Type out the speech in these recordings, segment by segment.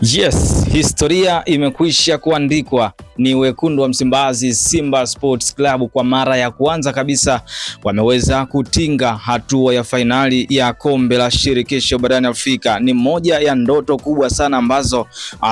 Yes, historia imekwisha kuandikwa. Ni wekundu wa Msimbazi Simba Sports Club kwa mara ya kwanza kabisa wameweza kutinga hatua ya fainali ya kombe la shirikisho barani Afrika. Ni moja ya ndoto kubwa sana ambazo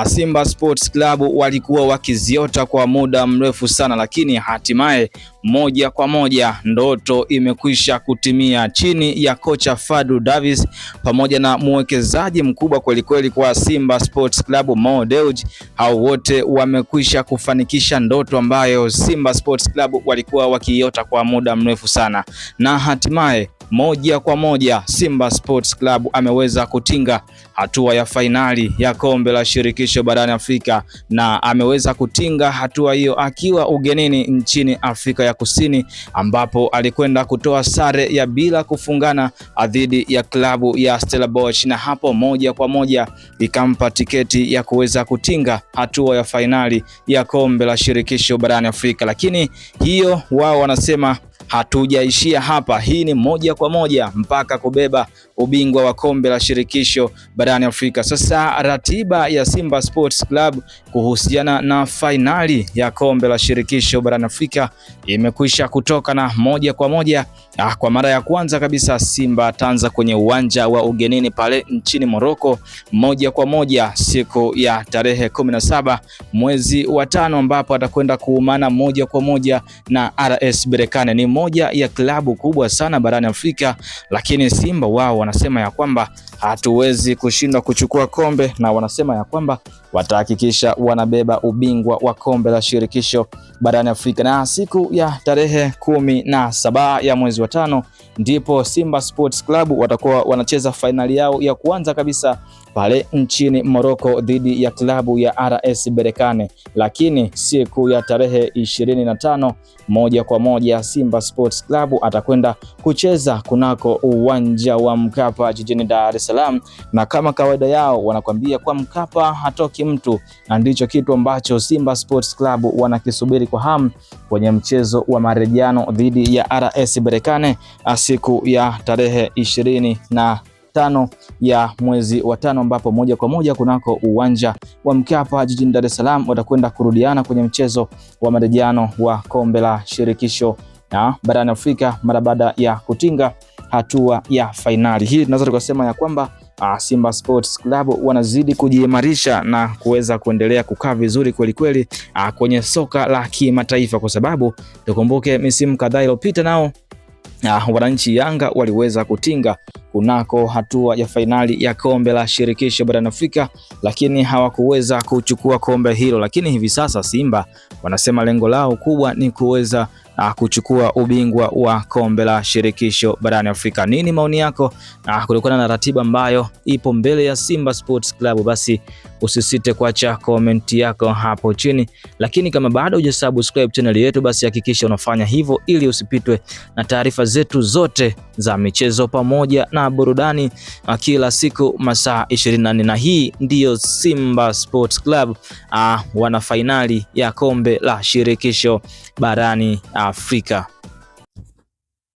Simba Sports Club walikuwa wakiziota kwa muda mrefu sana, lakini hatimaye moja kwa moja ndoto imekwisha kutimia chini ya kocha Fadlu Davis pamoja na mwekezaji mkubwa kwelikweli kwa Simba Sports Club Mo Dewji. Hao wote wamekwisha kufanikisha ndoto ambayo Simba Sports Club walikuwa wakiiota kwa muda mrefu sana, na hatimaye moja kwa moja Simba Sports Club ameweza kutinga hatua ya fainali ya kombe la shirikisho barani Afrika, na ameweza kutinga hatua hiyo akiwa ugenini nchini Afrika ya Kusini, ambapo alikwenda kutoa sare ya bila kufungana dhidi ya klabu ya Stellenbosch, na hapo moja kwa moja ikampa tiketi ya kuweza kutinga hatua ya fainali ya kombe la shirikisho barani Afrika. Lakini hiyo wao wanasema hatujaishia hapa, hii ni moja kwa moja mpaka kubeba ubingwa wa kombe la shirikisho barani Afrika. Sasa ratiba ya Simba Sports Club kuhusiana na fainali ya kombe la shirikisho barani Afrika imekwisha kutoka, na moja kwa moja kwa mara ya kwanza kabisa Simba ataanza kwenye uwanja wa ugenini pale nchini Morocco moja kwa moja siku ya tarehe 17 mwezi wa 5, ambapo atakwenda kuumana moja kwa moja na RS Berkane. Ni moja ya klabu kubwa sana barani Afrika, lakini Simba wao wanasema ya kwamba hatuwezi kushindwa kuchukua kombe, na wanasema ya kwamba watahakikisha wanabeba ubingwa wa kombe la shirikisho barani Afrika. Na siku ya tarehe 17 ya mwezi wa 5 ndipo Simba Sports Club watakuwa wanacheza fainali yao ya kwanza kabisa pale nchini Morocco dhidi ya klabu ya RS Berkane. Lakini siku ya tarehe 25 moja kwa moja Simba Sports Club atakwenda kucheza kunako uwanja wa Mkapa jijini Dar es Salaam, na kama kawaida yao wanakuambia kwa Mkapa hatoki mtu, na ndicho kitu ambacho Simba Sports Club wanakisubiri kwa hamu kwenye mchezo wa marejano dhidi ya RS Berkane siku ya tarehe 25 ya mwezi wa 5, ambapo moja kwa moja kunako uwanja wa Mkapa jijini Dar es Salaam watakwenda kurudiana kwenye mchezo wa marejano wa kombe la shirikisho na barani Afrika mara baada ya kutinga hatua ya fainali. Hii tunaweza tukasema ya kwamba Simba Sports Club wanazidi kujiimarisha na kuweza kuendelea kukaa vizuri kweli kweli kwenye soka la kimataifa, kwa sababu tukumbuke misimu kadhaa iliyopita nao wananchi Yanga waliweza kutinga kunako hatua ya fainali ya kombe la shirikisho barani Afrika, lakini hawakuweza kuchukua kombe hilo. Lakini hivi sasa Simba wanasema lengo lao kubwa ni kuweza kuchukua ubingwa wa kombe la shirikisho barani Afrika. Nini maoni yako kutokana na ratiba ambayo ipo mbele ya Simba Sports Club? Basi usisite kuacha comment yako hapo chini, lakini kama bado hujasubscribe channel yetu, basi hakikisha unafanya hivyo ili usipitwe na taarifa zetu zote za michezo pamoja na burudani kila siku masaa 24. Na hii ndiyo Simba Sports Club wana fainali ya kombe la shirikisho barani Afrika.